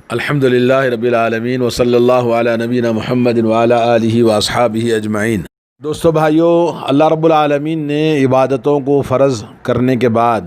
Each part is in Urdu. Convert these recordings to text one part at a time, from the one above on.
الحمدللہ رب العالمین وصلی اللہ علی نبینا محمد وعلی آلہ واصحابہ اجمعین۔ دوستو بھائیو، اللہ رب العالمین نے عبادتوں کو فرض کرنے کے بعد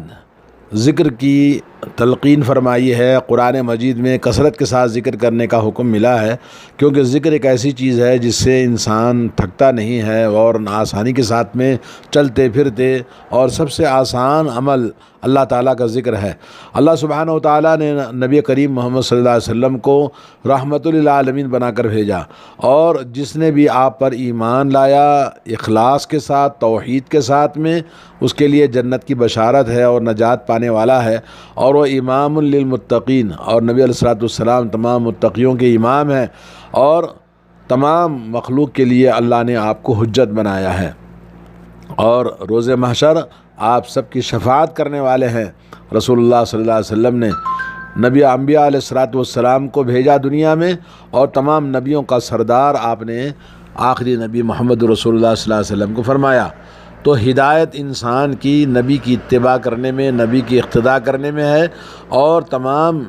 ذکر کی تلقین فرمائی ہے۔ قرآن مجید میں کثرت کے ساتھ ذکر کرنے کا حکم ملا ہے، کیونکہ ذکر ایک ایسی چیز ہے جس سے انسان تھکتا نہیں ہے اور آسانی کے ساتھ میں چلتے پھرتے، اور سب سے آسان عمل اللہ تعالیٰ کا ذکر ہے۔ اللہ سبحانہ و تعالیٰ نے نبی کریم محمد صلی اللہ علیہ وسلم کو رحمت للعالمین بنا کر بھیجا، اور جس نے بھی آپ پر ایمان لایا اخلاص کے ساتھ، توحید کے ساتھ میں، اس کے لیے جنت کی بشارت ہے اور نجات پانے والا ہے، اور وہ امام للمتقین، اور نبی علیہ الصلوۃ والسلام تمام متقیوں کے امام ہیں، اور تمام مخلوق کے لیے اللہ نے آپ کو حجت بنایا ہے، اور روز محشر آپ سب کی شفاعت کرنے والے ہیں۔ رسول اللہ صلی اللہ علیہ وسلم نے نبی انبیاء علیہ الصلوۃ والسلام کو بھیجا دنیا میں، اور تمام نبیوں کا سردار آپ نے آخری نبی محمد رسول اللہ صلی اللہ علیہ وسلم کو فرمایا۔ تو ہدایت انسان کی نبی کی اتباع کرنے میں، نبی کی اقتداء کرنے میں ہے، اور تمام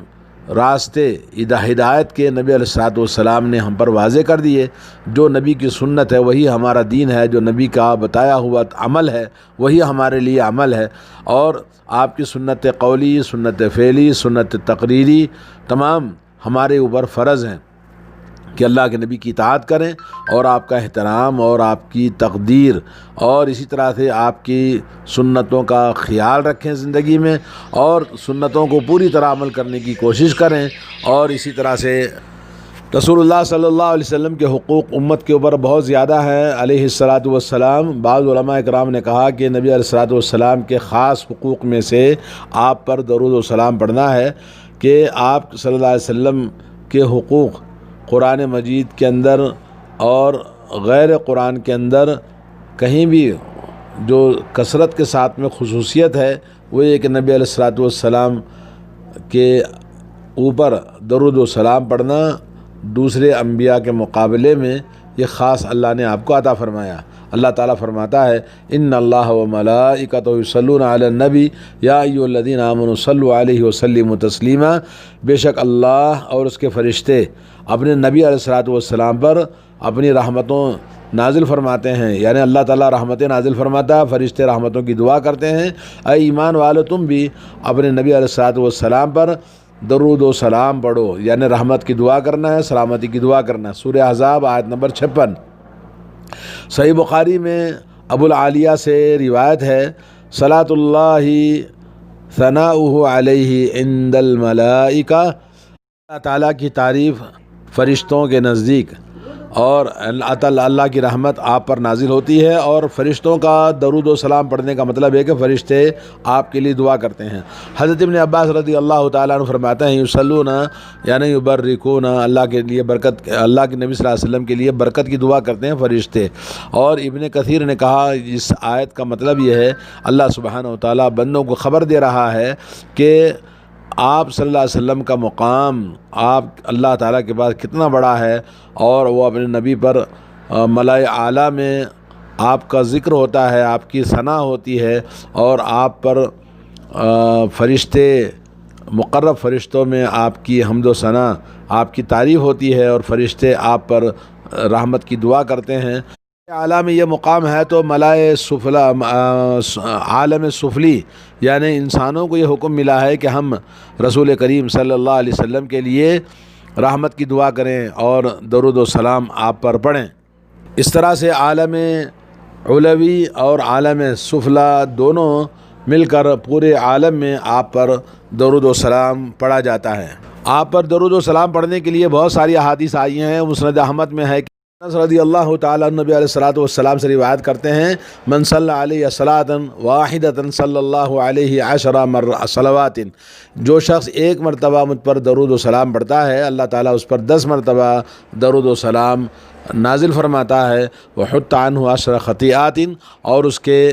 راستے ہدایت کے نبی علیہ الصلوۃ والسلام نے ہم پر واضح کر دیے۔ جو نبی کی سنت ہے وہی ہمارا دین ہے، جو نبی کا بتایا ہوا عمل ہے وہی ہمارے لیے عمل ہے، اور آپ کی سنت قولی، سنت فعلی، سنت تقریری تمام ہمارے اوپر فرض ہیں کہ اللہ کے نبی کی اطاعت کریں، اور آپ کا احترام اور آپ کی تقدیر، اور اسی طرح سے آپ کی سنتوں کا خیال رکھیں زندگی میں، اور سنتوں کو پوری طرح عمل کرنے کی کوشش کریں۔ اور اسی طرح سے رسول اللہ صلی اللہ علیہ وسلم کے حقوق امت کے اوپر بہت زیادہ ہیں علیہ الصلوۃ والسلام۔ بعض علماء اکرام نے کہا کہ نبی علیہ الصلوۃ والسلام کے خاص حقوق میں سے آپ پر درود و سلام پڑھنا ہے، کہ آپ صلی اللہ علیہ وسلم کے حقوق قرآن مجید کے اندر اور غیر قرآن کے اندر کہیں بھی جو کثرت کے ساتھ میں خصوصیت ہے وہ یہ کہ نبی علیہ الصلوۃ والسلام کے اوپر درود و سلام پڑھنا دوسرے انبیاء کے مقابلے میں یہ خاص اللہ نے آپ کو عطا فرمایا۔ اللہ تعالیٰ فرماتا ہے ان اللہ و ملائکتہ یصلون علی النبی یا ایھا الذین آمنوا صلوا علیہ وسلموا تسلیما، بے شک اللہ اور اس کے فرشتے اپنے نبی علیہ الصلوۃ والسلام پر اپنی رحمتوں نازل فرماتے ہیں، یعنی اللہ تعالیٰ رحمتیں نازل فرماتا ہے، فرشتے رحمتوں کی دعا کرتے ہیں۔ اے ایمان والو، تم بھی اپنے نبی علیہ الصلوۃ والسلام پر درود و سلام پڑھو، یعنی رحمت کی دعا کرنا ہے، سلامتی کی دعا کرنا ہے۔ سورہ احزاب آیت نمبر 56۔ صحیح بخاری میں ابو العالیہ سے روایت ہے، صلاۃ اللہ ثناؤہ علیہ عند الملائکہ، اللہ تعالیٰ کی تعریف فرشتوں کے نزدیک، اور اللہ کی رحمت آپ پر نازل ہوتی ہے، اور فرشتوں کا درود و سلام پڑھنے کا مطلب ہے کہ فرشتے آپ کے لیے دعا کرتے ہیں۔ حضرت ابن عباس رضی اللہ تعالیٰ عنہ فرماتے ہیں یصلون یعنی یبرکون، اللہ کے لیے برکت، اللہ کے نبی صلی اللہ علیہ وسلم کے لیے برکت کی دعا کرتے ہیں فرشتے۔ اور ابن کثیر نے کہا اس آیت کا مطلب یہ ہے اللہ سبحانہ و تعالیٰ بندوں کو خبر دے رہا ہے کہ آپ صلی اللہ علیہ وسلم کا مقام آپ اللہ تعالیٰ کے پاس کتنا بڑا ہے، اور وہ اپنے نبی پر ملائے اعلیٰ میں آپ کا ذکر ہوتا ہے، آپ کی ثنا ہوتی ہے، اور آپ پر فرشتے مقرب فرشتوں میں آپ کی حمد و ثنا، آپ کی تعریف ہوتی ہے، اور فرشتے آپ پر رحمت کی دعا کرتے ہیں۔ اعلیٰ میں یہ مقام ہے تو ملائے سفلا، عالم سفلی، یعنی انسانوں کو یہ حکم ملا ہے کہ ہم رسول کریم صلی اللہ علیہ وسلم کے لیے رحمت کی دعا کریں اور درود و سلام آپ پر پڑھیں۔ اس طرح سے عالم علوی اور عالم سفلا دونوں مل کر پورے عالم میں آپ پر درود و سلام پڑھا جاتا ہے۔ آپ پر درود و سلام پڑھنے کے لیے بہت ساری احادیث آئی ہیں۔ مسند احمد میں ہے کہ انس رضی اللہ تعالیٰ عنہ نبی علیہ الصلوۃ والسلام سے روایت کرتے ہیں، من صلی علیہ صلاۃ واحدۃ صلی اللہ علیہ عشر صلوات، جو شخص ایک مرتبہ مجھ پر درود و سلام پڑھتا ہے اللہ تعالیٰ اس پر 10 مرتبہ درود و سلام نازل فرماتا ہے، وحط عنہ 10 خطیئات، اور اس کے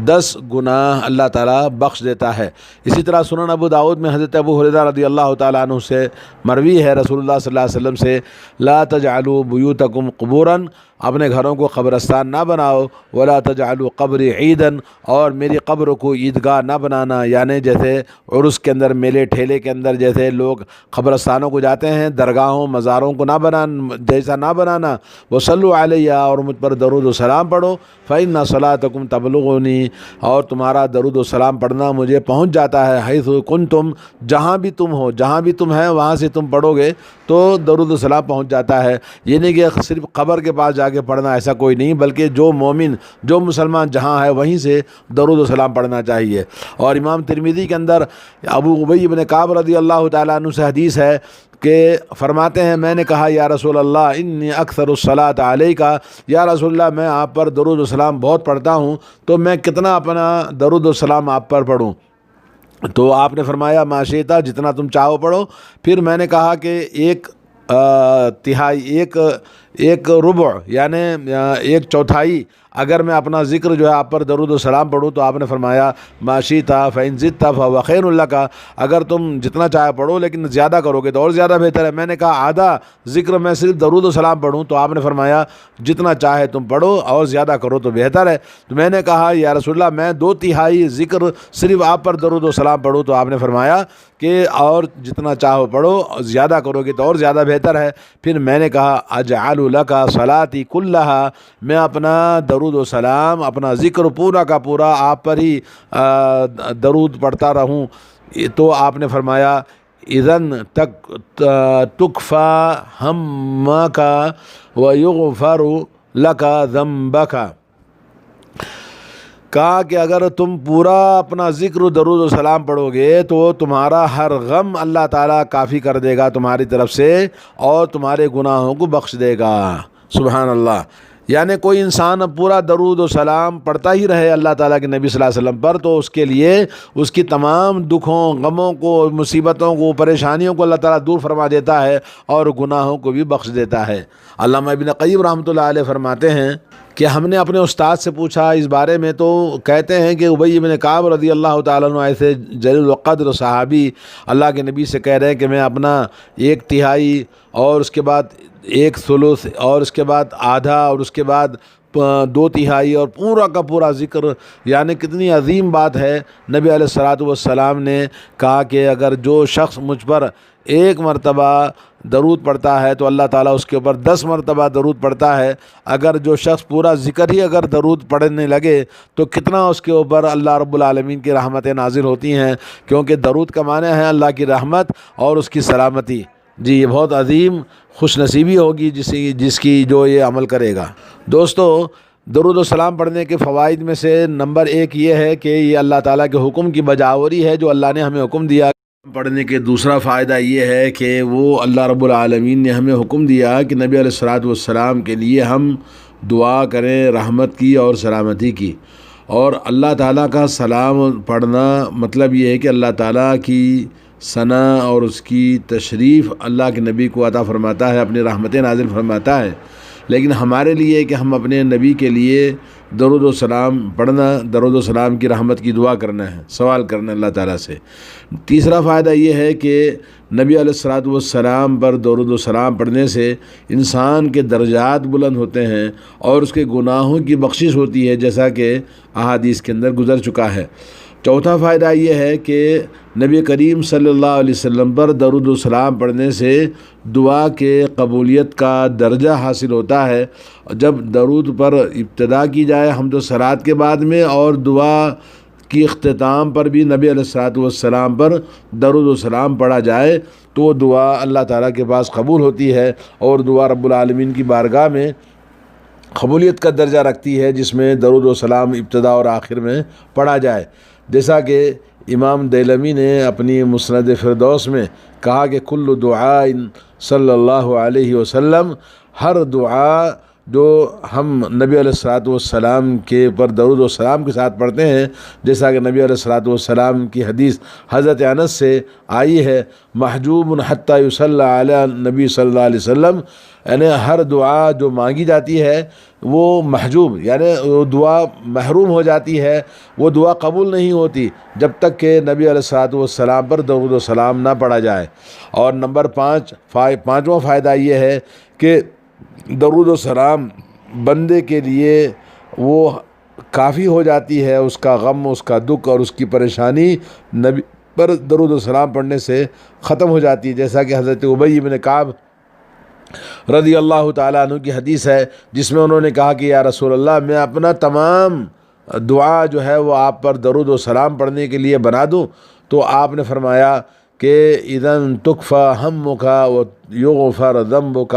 10 گناہ اللہ تعالیٰ بخش دیتا ہے۔ اسی طرح سنن ابو داؤد میں حضرت ابو ہریرہ رضی اللہ تعالیٰ عنہ سے مروی ہے رسول اللہ صلی اللہ علیہ وسلم سے، لا تجعلوا بیوتکم قبورا اپنے گھروں کو قبرستان نہ بناؤ، ولا تجعلوا قبری عیدن، اور میری قبر کو عیدگاہ نہ بنانا، یعنی جیسے عرس کے اندر، میلے ٹھیلے کے اندر جیسے لوگ قبرستانوں کو جاتے ہیں، درگاہوں مزاروں کو جیسا نہ بنانا۔ وصلوا علیہ، اور مجھ پر درود و سلام پڑھو، فإن صلاتکم تبلغنی، اور تمہارا درود و سلام پڑھنا مجھے پہنچ جاتا ہے، حیث کنتم، جہاں بھی تم ہو، جہاں بھی تم ہیں وہاں سے تم پڑھو گے تو درود و سلام پہنچ جاتا ہے۔ یہ نہیں کہ صرف قبر کے پاس جا کے پڑھنا، ایسا کوئی نہیں، بلکہ جو مومن، جو مسلمان جہاں ہے وہیں سے درود و سلام پڑھنا چاہیے۔ اور امام ترمذی کے اندر ابو ابی بن کعب رضی اللہ تعالیٰ عنہ سے حدیث ہے کہ فرماتے ہیں، میں نے کہا یا رسول اللہ انی اکثر الصلاۃ علیک، یا رسول اللہ میں آپ پر درود و سلام بہت پڑھتا ہوں، تو میں کتنا اپنا درود و سلام آپ پر پڑھوں؟ تو آپ نے فرمایا ما شئتا، جتنا تم چاہو پڑھو۔ پھر میں نے کہا کہ ایک تہائی، ایک ربع، یعنی ایک چوتھائی اگر میں اپنا ذکر جو ہے آپ پر درود و سلام پڑھوں، تو آپ نے فرمایا ما شئتا فإن زدت فهو خیر لک، اگر تم جتنا چاہے پڑھو لیکن زیادہ کرو گے تو اور زیادہ بہتر ہے۔ میں نے کہا آدھا ذکر میں صرف درود و سلام پڑھوں، تو آپ نے فرمایا جتنا چاہے تم پڑھو اور زیادہ کرو تو بہتر ہے۔ تو میں نے کہا یا رسول اللہ میں 2/3 ذکر صرف آپ پر درود و سلام پڑھوں، تو آپ نے فرمایا کہ اور جتنا چاہو پڑھو، زیادہ کرو گے تو اور زیادہ بہتر ہے۔ پھر میں نے کہا اجعل لک صلاتی کلھا، میں اپنا درود و سلام، اپنا ذکر پورا کا پورا آپ پر ہی درود پڑھتا رہوں۔ تو آپ نے فرمایا اذن تکفی ہمک ویغفر لک ذنبک، کہا کہ اگر تم پورا اپنا ذکر و درود و سلام پڑھو گے تو تمہارا ہر غم اللہ تعالیٰ کافی کر دے گا تمہاری طرف سے، اور تمہارے گناہوں کو بخش دے گا۔ سبحان اللہ۔ یعنی کوئی انسان پورا درود و سلام پڑھتا ہی رہے اللہ تعالیٰ کے نبی صلی اللہ علیہ وسلم پر، تو اس کے لیے اس کی تمام دکھوں، غموں کو، مصیبتوں کو، پریشانیوں کو اللہ تعالیٰ دور فرما دیتا ہے اور گناہوں کو بھی بخش دیتا ہے۔ علامہ ابن قیم رحمۃ اللہ علیہ فرماتے ہیں کہ ہم نے اپنے استاد سے پوچھا اس بارے میں، تو کہتے ہیں کہ ابی بن کعب رضی اللہ تعالیٰ عنہ ایسے جلیل القدر صحابی اللہ کے نبی سے کہہ رہے ہیں کہ میں اپنا 1/3 اور اس کے بعد 1/3 اور اس کے بعد آدھا اور اس کے بعد 2/3 اور پورا کا پورا ذکر، یعنی کتنی عظیم بات ہے۔ نبی علیہ الصلوۃ والسلام نے کہا کہ اگر جو شخص مجھ پر 1 مرتبہ درود پڑھتا ہے تو اللہ تعالیٰ اس کے اوپر 10 مرتبہ درود پڑھتا ہے۔ اگر جو شخص پورا ذکر ہی اگر درود پڑھنے لگے تو کتنا اس کے اوپر اللہ رب العالمین کی رحمتیں نازل ہوتی ہیں، کیونکہ درود کا معنی ہے اللہ کی رحمت اور اس کی سلامتی۔ جی یہ بہت عظیم خوش نصیبی ہوگی جس کی جو یہ عمل کرے گا۔ دوستو، درود و سلام پڑھنے کے فوائد میں سے نمبر 1 یہ ہے کہ یہ اللہ تعالیٰ کے حکم کی بجاوری ہے جو اللہ نے ہمیں حکم دیا۔ پڑھنے کے دوسرا فائدہ یہ ہے کہ وہ اللہ رب العالمین نے ہمیں حکم دیا کہ نبی علیہ الصلوۃ والسلام کے لیے ہم دعا کریں رحمت کی اور سلامتی کی۔ اور اللہ تعالیٰ کا سلام پڑھنا مطلب یہ ہے کہ اللہ تعالیٰ کی ثنا اور اس کی تشریف اللہ کے نبی کو عطا فرماتا ہے، اپنی رحمتیں نازل فرماتا ہے، لیکن ہمارے لیے کہ ہم اپنے نبی کے لیے درود و سلام پڑھنا، درود و سلام کی رحمت کی دعا کرنا ہے، سوال کرنا اللہ تعالیٰ سے۔ تیسرا فائدہ یہ ہے کہ نبی علیہ الصلوۃ والسلام پر درود و سلام پڑھنے سے انسان کے درجات بلند ہوتے ہیں اور اس کے گناہوں کی بخشش ہوتی ہے، جیسا کہ احادیث کے اندر گزر چکا ہے۔ چوتھا فائدہ یہ ہے کہ نبی کریم صلی اللہ علیہ وسلم پر درود و سلام پڑھنے سے دعا کے قبولیت کا درجہ حاصل ہوتا ہے۔ جب درود پر ابتدا کی جائے حمد و صلوات کے بعد میں، اور دعا کی اختتام پر بھی نبی علیہ الصلوۃ والسلام پر درود و سلام پڑھا جائے تو وہ دعا اللہ تعالیٰ کے پاس قبول ہوتی ہے، اور دعا رب العالمین کی بارگاہ میں قبولیت کا درجہ رکھتی ہے، جس میں درود و سلام ابتدا اور آخر میں پڑھا جائے۔ جیسا کہ امام دیلمی نے اپنی مسند فردوس میں کہا کہ کل دعاء صلی اللہ علیہ وسلم، ہر دعا جو ہم نبی علیہ الصلوۃ والسلام کے پر درود و سلام کے ساتھ پڑھتے ہیں، جیسا کہ نبی علیہ الصلوۃ والسلام کی حدیث حضرت انس سے آئی ہے، محجوب حتی یصلی علی نبی صلی اللہ علیہ وسلم، یعنی ہر دعا جو مانگی جاتی ہے وہ محجوب، یعنی وہ دعا محروم ہو جاتی ہے، وہ دعا قبول نہیں ہوتی جب تک کہ نبی علیہ الصلوۃ والسلام پر درود و سلام نہ پڑھا جائے۔ اور نمبر 5، پانچواں فائدہ یہ ہے کہ درود و سلام بندے کے لیے وہ کافی ہو جاتی ہے، اس کا غم، اس کا دکھ اور اس کی پریشانی نبی پر درود و سلام پڑھنے سے ختم ہو جاتی ہے۔ جیسا کہ حضرت ابی بن کعب رضی اللہ تعالیٰ عنہ کی حدیث ہے، جس میں انہوں نے کہا کہ یا رسول اللہ، میں اپنا تمام دعا جو ہے وہ آپ پر درود و سلام پڑھنے کے لیے بنا دوں؟ تو آپ نے فرمایا کہ اذن تکفی ہمک ویغفر ذنبک،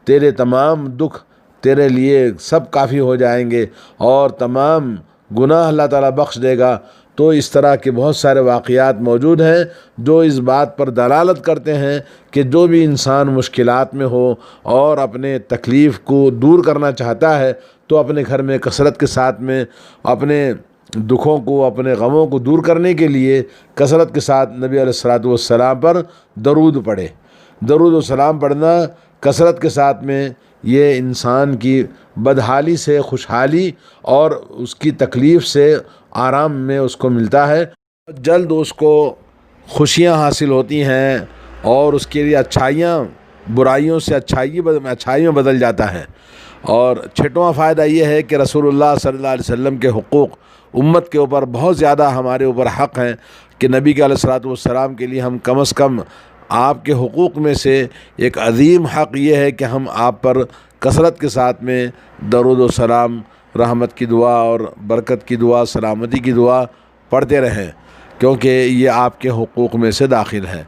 تیرے تمام دکھ تیرے لیے سب کافی ہو جائیں گے اور تمام گناہ اللہ تعالیٰ بخش دے گا۔ تو اس طرح کے بہت سارے واقعات موجود ہیں جو اس بات پر دلالت کرتے ہیں کہ جو بھی انسان مشکلات میں ہو اور اپنے تکلیف کو دور کرنا چاہتا ہے تو اپنے گھر میں کثرت کے ساتھ میں اپنے دکھوں کو، اپنے غموں کو دور کرنے کے لیے کثرت کے ساتھ نبی علیہ الصلوۃ والسلام پر درود پڑھے۔ درود و سلام پڑھنا کثرت کے ساتھ میں یہ انسان کی بدحالی سے خوشحالی اور اس کی تکلیف سے آرام میں اس کو ملتا ہے، جلد اس کو خوشیاں حاصل ہوتی ہیں اور اس کے لیے اچھائیاں برائیوں سے اچھائی میں بدل جاتا ہے۔ اور چھٹواں فائدہ یہ ہے کہ رسول اللہ صلی اللہ علیہ وسلم کے حقوق امت کے اوپر بہت زیادہ ہمارے اوپر حق ہیں کہ نبی کے علیہ الصلوۃ والسلام کے لیے ہم کم از کم آپ کے حقوق میں سے ایک عظیم حق یہ ہے کہ ہم آپ پر کثرت کے ساتھ میں درود و سلام، رحمت کی دعا اور برکت کی دعا، سلامتی کی دعا پڑھتے رہیں، کیونکہ یہ آپ کے حقوق میں سے داخل ہے۔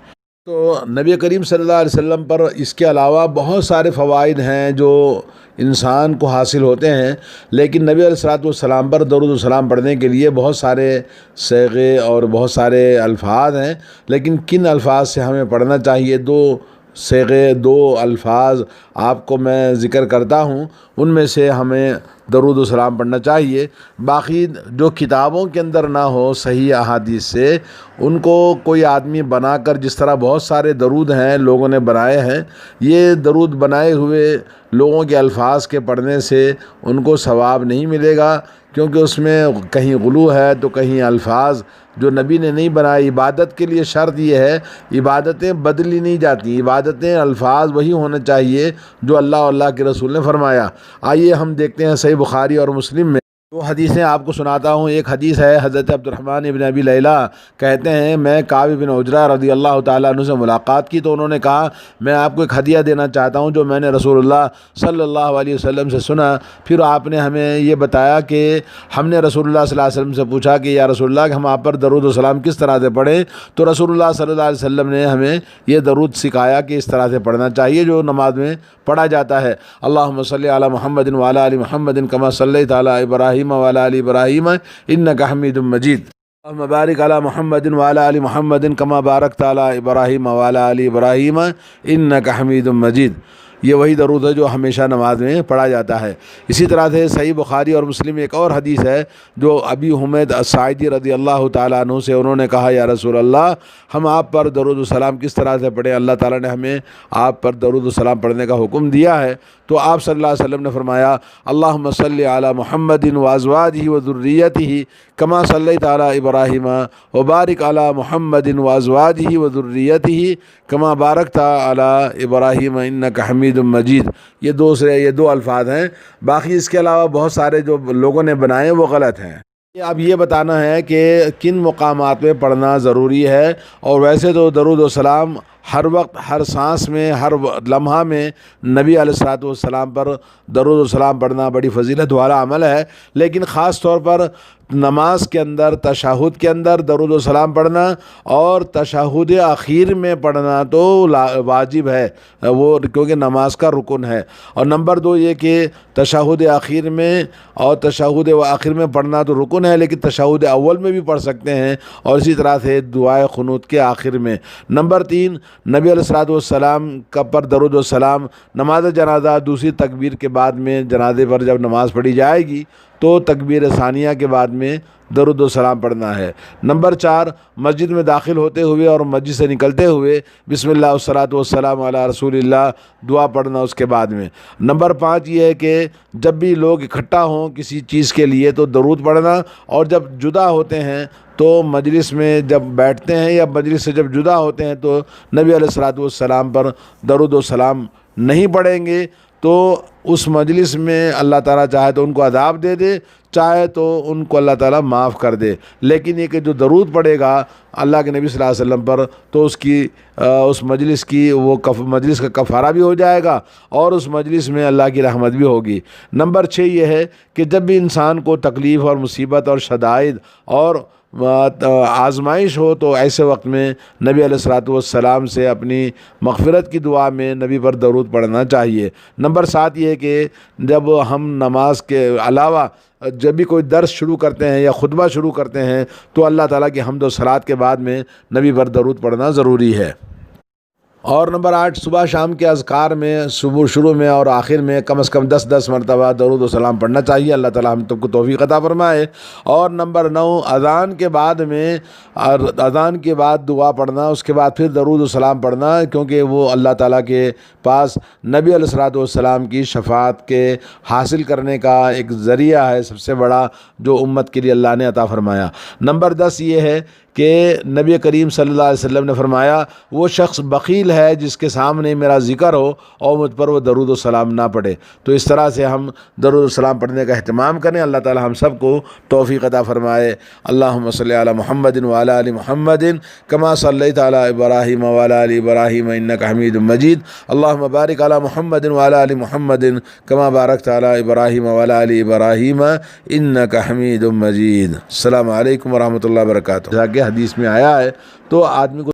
تو نبی کریم صلی اللہ علیہ وسلم پر اس کے علاوہ بہت سارے فوائد ہیں جو انسان کو حاصل ہوتے ہیں، لیکن نبی علیہ الصلوۃ والسلام پر درود و سلام پڑھنے کے لیے بہت سارے صیغے اور بہت سارے الفاظ ہیں، لیکن کن الفاظ سے ہمیں پڑھنا چاہیے؟ دو صیغے، دو الفاظ آپ کو میں ذکر کرتا ہوں، ان میں سے ہمیں درود و سلام پڑھنا چاہیے۔ باقی جو کتابوں کے اندر نہ ہو صحیح احادیث سے، ان کو کوئی آدمی بنا کر، جس طرح بہت سارے درود ہیں لوگوں نے بنائے ہیں، یہ درود بنائے ہوئے لوگوں کے الفاظ کے پڑھنے سے ان کو ثواب نہیں ملے گا، کیونکہ اس میں کہیں غلو ہے تو کہیں الفاظ جو نبی نے نہیں بنائے۔ عبادت کے لیے شرط یہ ہے، عبادتیں بدلی نہیں جاتی، عبادتیں الفاظ وہی ہونا چاہیے جو اللہ اور اللہ کے رسول نے فرمایا۔ آئیے ہم دیکھتے ہیں صحیح بخاری اور مسلم میں دو حدیثیں آپ کو سناتا ہوں۔ ایک حدیث ہے، حضرت عبد الرحمن ابن ابی لیلہ کہتے ہیں میں کعب بن عجرہ رضی اللہ تعالیٰ عنہ سے ملاقات کی تو انہوں نے کہا میں آپ کو ایک ہدیہ دینا چاہتا ہوں جو میں نے رسول اللہ صلی اللہ علیہ وسلم سے سنا۔ پھر آپ نے ہمیں یہ بتایا کہ ہم نے رسول اللہ صلی اللہ علیہ وسلم سے پوچھا کہ یا رسول اللہ ہم آپ پر درود و سلام کس طرح سے پڑھیں؟ تو رسول اللہ صلی اللہ علیہ وسلم نے ہمیں یہ درود سکھایا کہ اس طرح سے پڑھنا چاہیے جو نماز میں پڑھا جاتا ہے۔ اللہم صلی علی محمد وعلی آل محمد کما صلیت علی ابراہیم وعلی آل ابراہیم انک حمید مجید۔ اللہم بارک علی محمد وعلی آل محمد کما بارکت علی ابراہیم وعلی آل ابراہیم انک حمید مجید۔ یہ وہی درود ہے جو ہمیشہ نماز میں پڑھا جاتا ہے۔ اسی طرح سے صحیح بخاری اور مسلم ایک اور حدیث ہے جو ابی حمید الساعدی رضی اللہ تعالیٰ عنہ سے، انہوں نے کہا یا رسول اللہ ہم آپ پر درود و سلام کس طرح سے پڑھیں؟ اللہ تعالیٰ نے ہمیں آپ پر درود و سلام پڑھنے کا حکم دیا ہے۔ تو آپ صلی اللہ علیہ وسلم نے فرمایا اللہم صلی علی محمد وازواجہ وذریتہ کما صلیت علی ابراہیم وبارک علی محمد وازواجہ وذریتہ کما بارکت علی ابراہیم انک حمید مجید۔ یہ دو الفاظ ہیں، باقی اس کے علاوہ بہت سارے جو لوگوں نے بنائے وہ غلط ہیں۔ اب یہ بتانا ہے کہ کن مقامات میں پڑھنا ضروری ہے، اور ویسے تو درود و سلام ہر وقت، ہر سانس میں، ہر لمحہ میں نبی علیہ الصلوۃ والسلام پر درود و سلام پڑھنا بڑی فضیلت والا عمل ہے، لیکن خاص طور پر نماز کے اندر، تشہد کے اندر درود و سلام پڑھنا اور تشہد اخیر میں پڑھنا تو واجب ہے، وہ کیونکہ نماز کا رکن ہے۔ اور نمبر دو یہ کہ تشہد اخیر میں اور تشہد آخر میں پڑھنا تو رکن ہے، لیکن تشہد اول میں بھی پڑھ سکتے ہیں، اور اسی طرح سے دعائے قنوت کے آخر میں۔ نمبر تین، نبی علیہ الصلوۃ والسلام کا پر درود و سلام نماز جنازہ دوسری تکبیر کے بعد میں، جنازے پر جب نماز پڑھی جائے گی تو تکبیر ثانیہ کے بعد میں درود و سلام پڑھنا ہے۔ نمبر چار، مسجد میں داخل ہوتے ہوئے اور مسجد سے نکلتے ہوئے بسم اللہ والصلاۃ والسلام علی رسول اللہ دعا پڑھنا اس کے بعد میں۔ نمبر پانچ یہ ہے کہ جب بھی لوگ اکٹھا ہوں کسی چیز کے لیے تو درود پڑھنا، اور جب جدا ہوتے ہیں تو مجلس میں جب بیٹھتے ہیں یا مجلس سے جب جدا ہوتے ہیں تو نبی علیہ الصلوۃ والسلام پر درود و سلام نہیں پڑھیں گے، تو اس مجلس میں اللہ تعالیٰ چاہے تو ان کو عذاب دے دے، چاہے تو ان کو اللہ تعالیٰ معاف کر دے، لیکن یہ کہ جو درود پڑے گا اللہ کے نبی صلی اللہ علیہ وسلم پر تو اس مجلس کی مجلس کا کفارہ بھی ہو جائے گا اور اس مجلس میں اللہ کی رحمت بھی ہوگی۔ نمبر 6 یہ ہے کہ جب بھی انسان کو تکلیف اور مصیبت اور شدائد اور آزمائش ہو تو ایسے وقت میں نبی علیہ الصلوۃ والسلام سے اپنی مغفرت کی دعا میں نبی پر درود پڑھنا چاہیے۔ نمبر 7 یہ کہ جب ہم نماز کے علاوہ جب بھی کوئی درس شروع کرتے ہیں یا خطبہ شروع کرتے ہیں تو اللہ تعالیٰ کی حمد و صلوات کے بعد میں نبی پر درود پڑھنا ضروری ہے۔ اور نمبر 8 صبح شام کے اذکار میں شروع میں اور آخر میں کم از کم 10 مرتبہ درود و سلام پڑھنا چاہیے۔ اللہ تعالیٰ ہم سب کو توفیق عطا فرمائے۔ اور نمبر 9 اذان کے بعد میں اذان کے بعد دعا پڑھنا، اس کے بعد پھر درود و سلام پڑھنا، کیونکہ وہ اللہ تعالیٰ کے پاس نبی علیہ الصلوۃ والسلام کی شفاعت کے حاصل کرنے کا ایک ذریعہ ہے سب سے بڑا، جو امت کے لیے اللہ نے عطا فرمایا۔ نمبر 10 یہ ہے کہ نبی کریم صلی اللہ علیہ وسلم نے فرمایا وہ شخص بخیل ہے جس کے سامنے میرا ذکر ہو اور مجھ پر وہ درود و سلام نہ پڑھے۔ تو اس طرح سے ہم درود و سلام پڑھنے کا اہتمام کریں۔ اللہ تعالی ہم سب کو توفیق عطا فرمائے۔ اللہم صلی علی محمد وعلی آل محمد کما صلیت علی ابراہیم وعلی آل ابراہیم انک حمید مجید۔ اللہم بارک علی محمد وعلی آل محمد کما بارکت علی ابراہیم وعلی آل ابراہیم انک حمید مجید۔ السلام علیکم ورحمۃ اللہ وبرکاتہ۔ حدیث میں آیا ہے تو آدمی کو